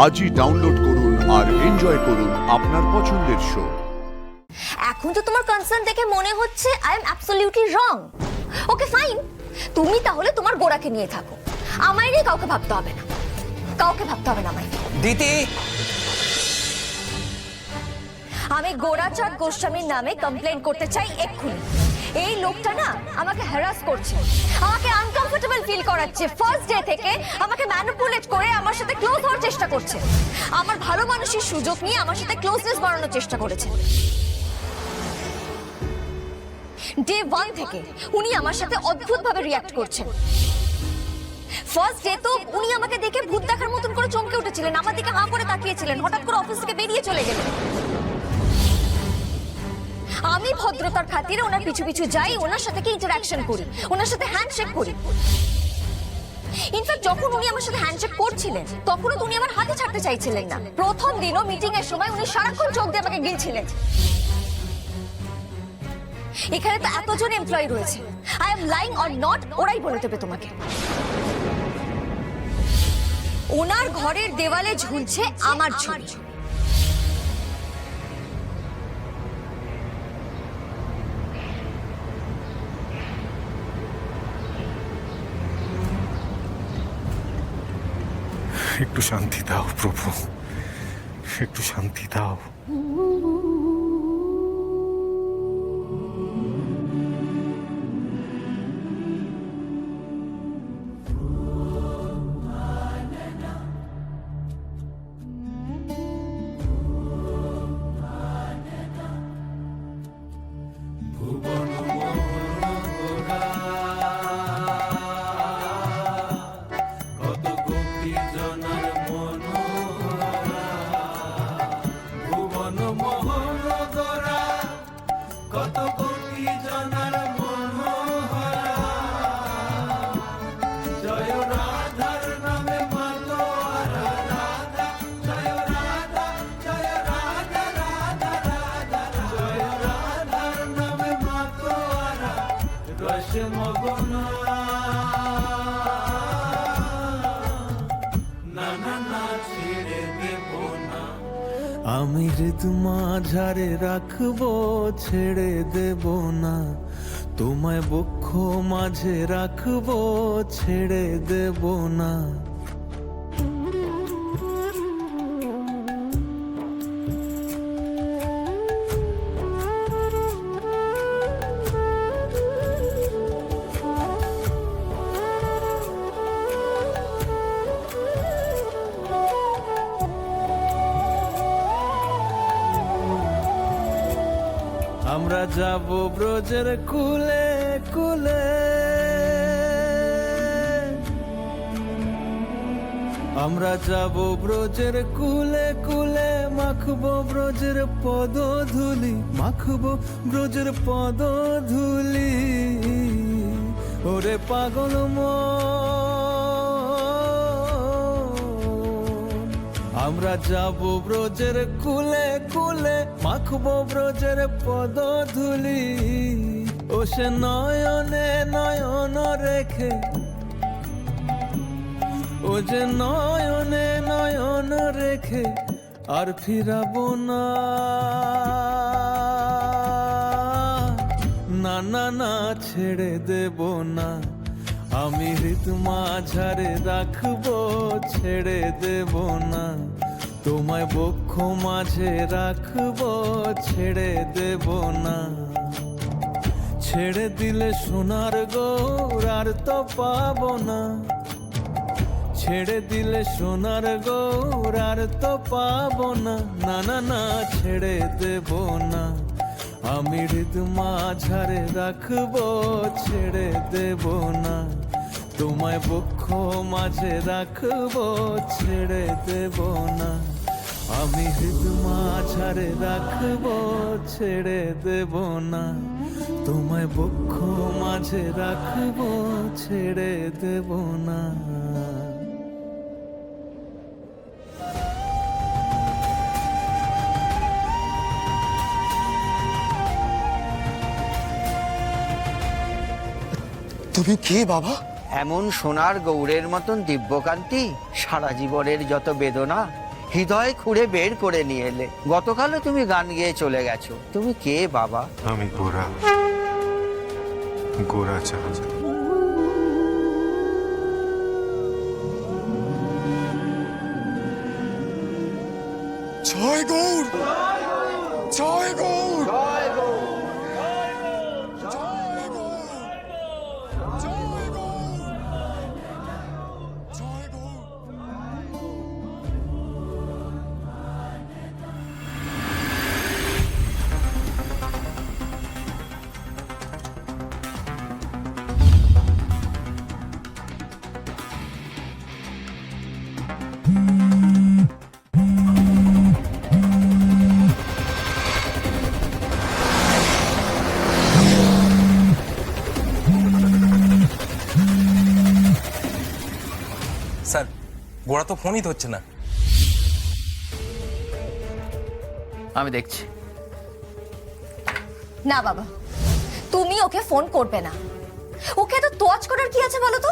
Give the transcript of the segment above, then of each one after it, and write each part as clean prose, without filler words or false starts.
আজই ডাউনলোড করুন আর এনজয় করুন আপনার পছন্দের শো। এখন তো তোমার কনসার্ন দেখে মনে হচ্ছে I am absolutely wrong. Okay fine, তুমি তাহলে তোমার গোড়াকে নিয়ে থাকো, আমায় নিয়ে কাউকে ভাবতে হবে না, কাউকে ভাবতে হবে না আমায়। দিতি, আমি গোড়াচাঁদ গোস্বামীর নামে কমপ্লেন করতে চাই এক্ষুনি। এই লোকটা না আমাকে হ্যারাস করছে, আমাকে আনকমফোর্টেবল ফিল করাচ্ছে, ফার্স্ট ডে থেকে আমাকে ম্যানিপুলেট করে আমার সাথে ক্লোজ হওয়ার চেষ্টা করছে, আমার ভালো মানুষের সুযোগ নিয়ে আমার সাথে ক্লোজনেস বাড়ানোর চেষ্টা করেছে। ডে 1 থেকে উনি আমার সাথে অদ্ভুতভাবে রিঅ্যাক্ট করছেন। ফার্স্ট ডে তো উনি আমাকে দেখে ভূত দেখার মতন করে চমকে উঠেছিলেন, আমার দিকে হাঁ করে তাকিয়েছিলেন, হঠাৎ করে অফিস থেকে বেরিয়ে চলে গেলেন। আমি ভদ্রতার খাতিরে ওনার পিছু পিছু যাই, ওনার সাথে কি ইন্টারঅ্যাকশন করি, ওনার সাথে হ্যান্ডশেক করি। ইনফ্যাক্ট যখন উনি আমার সাথে হ্যান্ডশেক করছিলেন তখনও তো উনি আমার হাতে ছাড়তে চাইছিলেন না। প্রথম দিনও মিটিং এর সময় উনি সারাক্ষণ চোখ দিয়ে আমাকে গিলছিলেন। এখানে তো এতজন এমপ্লয়ি রয়েছে, I am lying or not ওরাই বলে দেবে তোমাকে। ওনার ঘরের দেওয়ালে ঝুলছে আমার ছবি। একটু শান্তি দাও প্রভু, একটু শান্তি দাও। আমি হৃদ মাঝারে রাখবো, ছেড়ে দেব না তোমায়, বক্ষ মাঝে রাখবো, ছেড়ে দেব না। আমরা যাব ব্রজের কুলে কুলে, আমরা যাব ব্রজের কুলে কুলে, মাখবো ব্রজের পদধূলি, মাখবো ব্রজের পদধূলি। ওরে পাগল আমরা যাব ব্রজের কুলে কুলে, মাখবো ব্রজের পদধূলি। ও সে নয়নে নয়ন রেখে, ও যে নয়নে নয়ন রেখে আর ফিরাবো না, না না না ছেড়ে দেব না। আমি হৃদ মাঝারে রাখবো, ছেড়ে দেব না তোমায়, বক্ষ মাঝে রাখবো, ছেড়ে দেব না। ছেড়ে দিলে সোনার গৌর আর তো পাবো না, ছেড়ে দিলে সোনার গৌর আর তো পাবো না, না না না ছেড়ে দেব না। আমি হৃদ মাঝারে রাখবো, ছেড়ে দেব না তোমায়, বক্ষ মাঝে রাখবো, ছেড়ে দেব না। আমি হৃদ মাঝারে রাখবো, ছেড়ে দেব না তোমায়, বক্ষ মাঝে রাখবো, ছেড়ে দেব না। তুমি কে বাবা? এমন সোনার গৌরের মতন দিব্যকান্তি, সারা জীবনের যত বেদনা হৃদয় খুঁড়ে বের করে নিয়ে এলে। গতকালও তুমি গান গেয়ে চলে গেছো। তুমি কে বাবা? আমি গোরা, গোরা চাঁদ। জয় গৌর, জয় গৌর, জয় গৌর, জয় গৌর, জয় গৌর, জয় গৌর। স্যার, গোড়া তো ফোনই ধরছে না। আমি দেখছি। না বাবা, তুমি ওকে ফোন করবে না। ওকে তো তোয়াজ করার কি আছে বলো তো?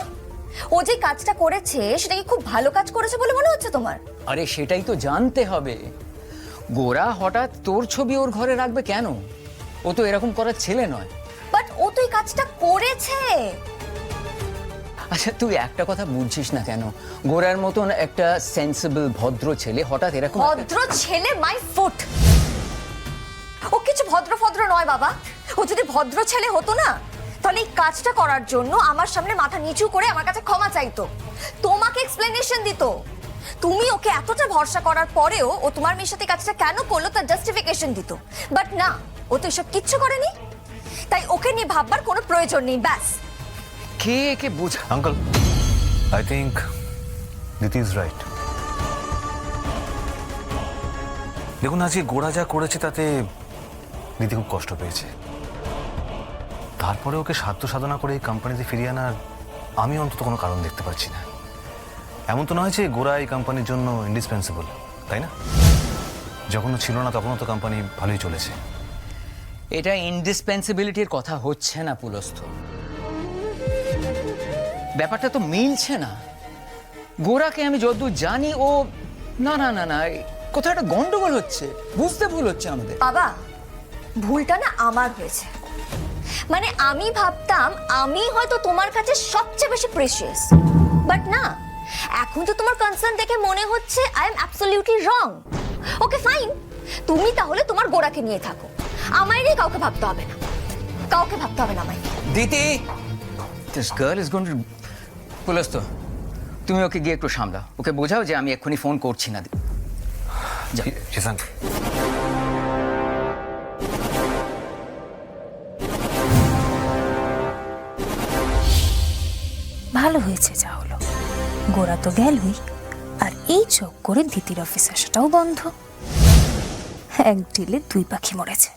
ও যে কাজটা করেছে সেটা কি খুব ভালো কাজ করেছে বলে মনে হচ্ছে তোমার? আরে সেটাই তো জানতে হবে। গোরা হঠাৎ তোর ছবি ওর ঘরে রাখবে কেন? ও তো এরকম করার ছেলে নয়। বাট ও তো এই কাজটা করেছে। আচ্ছা তুই একটা কথা বুঝছিস না কেন? গোরার মতন একটা সেন্সিবল ভদ্র ছেলে হঠাৎ এরকম ভদ্র ছেলে মাই ফুট। ও কিছু ভদ্র ভদ্র নয় বাবা। ও যদি ভদ্র ছেলে হতো না তাহলে এই কাজটা করার জন্য আমার সামনে মাথা নিচু করে আমার কাছে ক্ষমা চাইতো, তোমাকে এক্সপ্লেনেশন দিত। তুমি ওকে এতটা ভরসা করার পরেও ও তোমার মেয়ের সাথে কাজটা কেন করলো তার জাস্টিফিকেশন দিত। বাট না, ও তো এসব কিচ্ছু করেনি। তাই ওকে নিয়ে ভাববার কোনো প্রয়োজন নেই। ব্যাস। কে একে বোঝা। আঙ্কল, আই থিঙ্ক দিতি ইজ রাইট। দেখুন আজকে গোড়া যা করেছে তাতে দিদি খুব কষ্ট পেয়েছে। তারপরে ওকে সাধ্য সাধনা করে এই কোম্পানিতে ফিরিয়ে আনার আমি অন্তত কোনো কারণ দেখতে পাচ্ছি না। এমন তো নয় যে গোড়া এই কোম্পানির জন্য ইন্ডিসপেন্সিবল, তাই না? যখন ও ছিল না তখনও তো কোম্পানি ভালোই চলেছে। এটা ইনডিসপেন্সিবিলিটির কথা হচ্ছে না পুলস্থ। ব্যাপারটা তো মিলছে না। গোরাকে আমি যতদূর জানি ও না না না না কোথাও একটা গন্ডগোল হচ্ছে, বুঝতে ভুল হচ্ছে আমাদের। বাবা, ভুলটা না আমার হয়েছে। মানে আমি ভাবতাম আমি হয়তো তোমার কাছে সবচেয়ে বেশি প্রেশিয়াস, বাট না, এখন তো তোমার কনসার্ন দেখে মনে হচ্ছে I am absolutely wrong. Okay fine, তুমি তাহলে তোমার গোড়াকে নিয়ে থাকো, আমায় নিয়ে কাউকে ভাবতে হবে না। কাউকে ভাবতে হবে না আমায়। Diti, this girl is going to. পুলস্থ, তুমি ওকে গিয়ে একটু সামলাও, ওকে বোঝাও যে আমি এক্ষুনি ফোন করছি না। জিসান, ভালো হয়েছে যা হলো। গোরা তো গেলই, আর এই চোখ করে দিতির অফিস আসাটাও বন্ধ। এক ঢিলে দুই পাখি মরেছে।